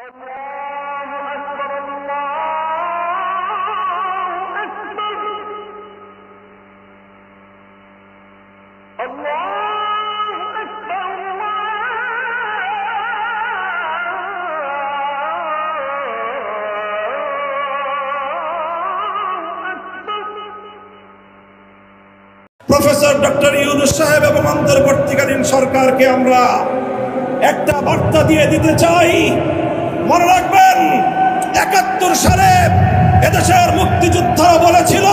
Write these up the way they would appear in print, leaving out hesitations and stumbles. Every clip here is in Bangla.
প্রফেসর ডক্টর ইউনূস সাহেব এবং অন্তর্বর্তীকালীন সরকারকে আমরা একটা বার্তা দিয়ে দিতে চাই। মনে রাখবেন, ৭১ সালে এদেশের মুক্তিযোদ্ধারা বলেছিল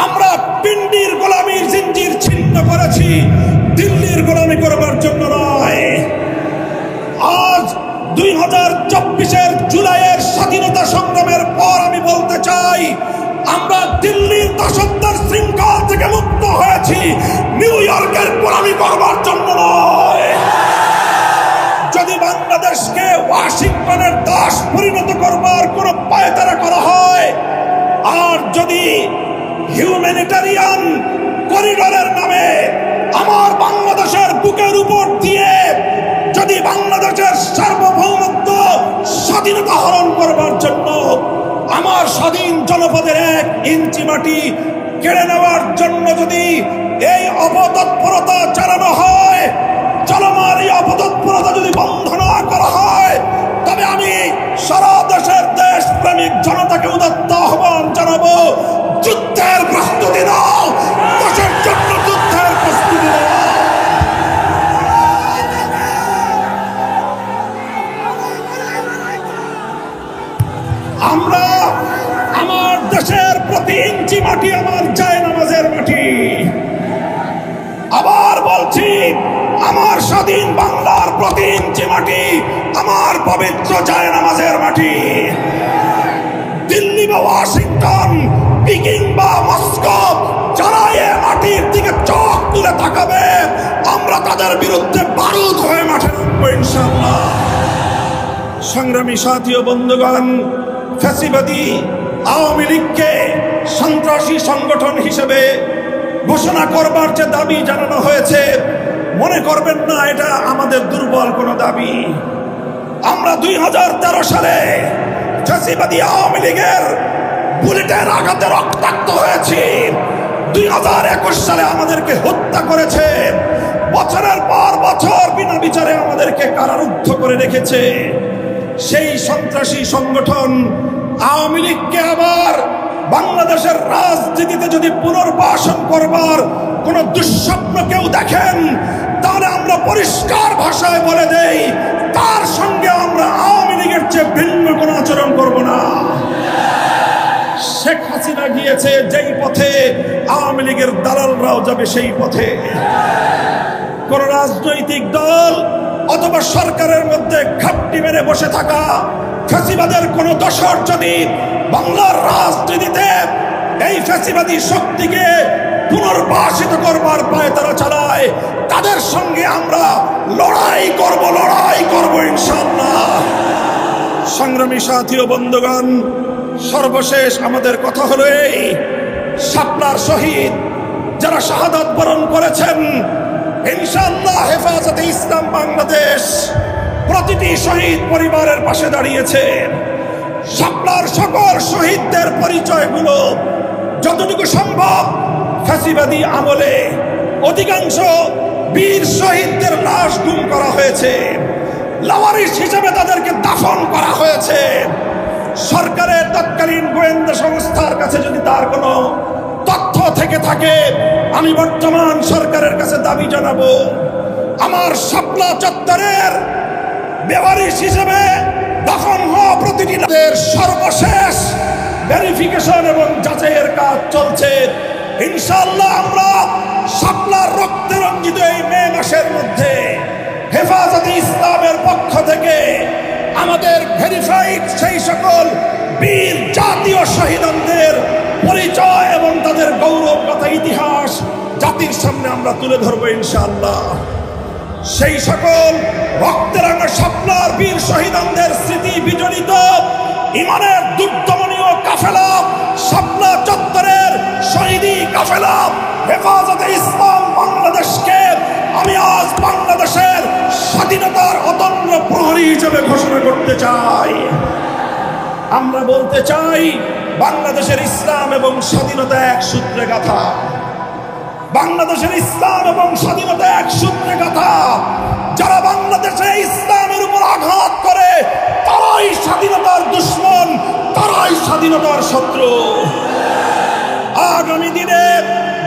আমরা পিন্ডির গোলামীর জিঞ্জির ছিন্ন করেছি, দিল্লির গোলামি করবার জন্য নয়। আজ ২০২৪-এর জুলাইয়ের স্বাধীনতা সংগ্রামের পর আমি বলতে চাই, আমরা দিল্লির দাসত্বের শৃঙ্খল থেকে মুক্ত হয়েছি, নিউ ইয়র্কের গোলামি করবার জন্য নয়। যদি বাংলাদেশকে ওয়াশিংটনের দাস পরিণত করবার কোন পায়তারা করা হয়, আর যদি হিউম্যানিটারিয়ান করিডোরের নামে আমার বাংলাদেশের বুকের উপর দিয়ে যদি বাংলাদেশের সার্বভৌমত্ব স্বাধীনতা হরণ করবার জন্য আমার স্বাধীন জনপদের ১ ইঞ্চি মাটি কেড়ে নেওয়ার জন্য যদি এই অপতৎপরতা চালানো হয়, চলমান এই অপতৎপরতা যদি বন্ধ না করা হয়, তবে আমি সারা দেশের দেশপ্রেমিক জনতাকে উদাত্ত আহ্বান জানাবো, যুদ্ধের প্রস্তুতি নাও, দেশের জন্য যুদ্ধের প্রস্তুতি নাও। আমরা আমার দেশের প্রতি ইঞ্চি মাটি আমার জায়নামাজের মাটি। আবার বলছি, আমার স্বাধীন বাংলার প্রতি ইঞ্চি মাটি আমার পবিত্র জায়নামাজের মাটি। দিল্লি বা ওয়াশিংটন, পিকিং বা মস্কো যারা এ মাটির দিকে চোখ তুলে তাকাবে, আমরা তাদের বিরুদ্ধে বারুদ হয়ে মাঠে নামবো ইনশাআল্লাহ। সংগ্রামী সাথী ও বন্ধুগণ, ফ্যাসিবাদী আওয়ামী লীগকে সন্ত্রাসী সংগঠন হিসেবে ঘোষণা করবার যে দাবি জানানো হয়েছে, মনে করবেন না এটা আমাদের দুর্বল কোনো দাবি। আমরা ২০১৩ সালে ফ্যাসিবাদী আওয়ামী লীগের বুলেটের আঘাতে রক্তাক্ত হয়েছি। ২০২১ সালে আমাদেরকে হত্যা করেছে, বছরের পর বছর বিনা বিচারে আমাদেরকে কারারুদ্ধ করে রেখেছে। সেই সন্ত্রাসী সংগঠন আওয়ামী লীগকে আবার বাংলাদেশের রাজনীতিতে যদি পুনর্বাসন করবার কোন দুঃস্বপ্ন কেউ দেখেন, তাহলে আমরা পরিষ্কার ভাষায় বলে দেই, তার সঙ্গে আমরা আওয়ামী লীগের চেয়ে ভিন্ন কোনো আচরণ করব না। শেখ হাসিনা গিয়েছে যেই পথে, আওয়ামী লীগের দালালরাও যাবে সেই পথে। কোন রাজনৈতিক দল অথবা সরকারের মধ্যে ঘাপটি মেরে বসে থাকা ফ্যাসিবাদের কোন দোসর যদি বাংলার রাজনীতিতে এই ফ্যাসিবাদী শক্তিকে পুনর্বাসিত করবার পায়তারা চালায়, তাদের সঙ্গে আমরা লড়াই করব ইনশাআল্লাহ। সংগ্রামী সাথী ও বন্ধুগণ, সর্বশেষ আমাদের কথা হলো এই, শাপলার শহীদ যারা শাহাদাত বরণ করেছেন, ইনশাআল্লাহ হেফাজতে ইসলাম বাংলাদেশ প্রতিটি শহীদ পরিবারের পাশে দাঁড়িয়েছে। শাপলার সকল শহীদদের পরিচয়গুলো যতটুকু সম্ভব ফ্যাসিবাদী আমলে অধিকাংশ বীর শহীদদের লাশ গুম করা হয়েছে, লাওয়ারিস হিসেবে তাদেরকে দাফন করা হয়েছে। সরকারের তৎকালীন গোয়েন্দা সংস্থার কাছে যদি তার কোনো তথ্য থেকে থাকে, আমি বর্তমান সরকারের কাছে দাবি জানাবো, আমার শাপলা চত্বরের বেওয়ারিশ হিসেবে দাফন হওয়া প্রতিটি লাশের সর্বশেষ ভেরিফিকেশন এবং যাচাইয়ের কাজ চলছে। ইনশাআল্লাহ আমরা শাপলার রক্তে রঞ্জিত এই মে মাসের মধ্যে হেফাজতে ইসলামের পক্ষ থেকে আমাদের ভেরিফাইড সেই সকল বীর জাতীয় শহীদদের পরিচয় এবং তাদের গৌরবগাথা ইতিহাস জাতির সামনে আমরা তুলে ধরবো ইনশাআল্লাহ। সেই সকল রক্তেরাঙা শাপলার বীর শহীদদের স্মৃতি বিজড়িত ইমানের দুর্দমনীয় কাফেলা, শাপলা চত্বরের শহীদি কাফেলা হেফাজতে ইসলাম বাংলাদেশকে আমি আজ বাংলাদেশের স্বাধীনতার অতন্দ্র প্রহরী হিসেবে হিসাবে ঘোষণা করতে চাই। আমরা বলতে চাই বাংলাদেশের ইসলাম এবং স্বাধীনতা এক সূত্রে গাঁথা। বাংলাদেশের ইসলাম এবং স্বাধীনতা এক সূত্রে গাঁথা। যারা বাংলাদেশে ইসলামের উপর আঘাত করে তারাই স্বাধীনতার দুশ্মন, তারাই স্বাধীনতার শত্রু। আগামী দিনে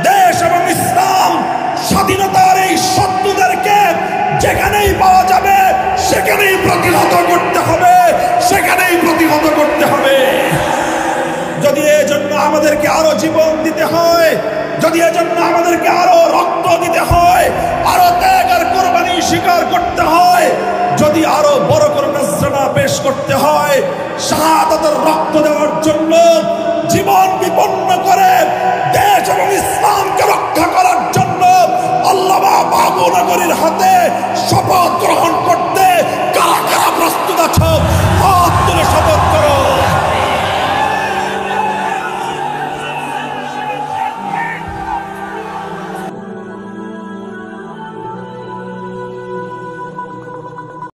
দেশ এবং ইসলাম স্বাধীনতার এই শত্রুদেরকে যেখানেই পাওয়া যাবে সেখানেই প্রতিহত করতে হবে, সেখানেই প্রতিহত করতে হবে। যদি এজন্য আমাদেরকে আরো জীবন দিতে হয়, যদি এজন্য আমাদেরকে আরো রক্ত দিতে হয়, আরো ত্যাগ আর কোরবানি স্বীকার করতে হয়, যদি আরো বড় করে নজরানা পেশ করতে হয়, শাহাদাতের রক্ত দেওয়ার জন্য জীবন বিপন্ন করে দেশ এবং ইসলামকে রক্ষা করার জন্য আল্লামা বাবু নগরীর হাতে শপথ গ্রহণ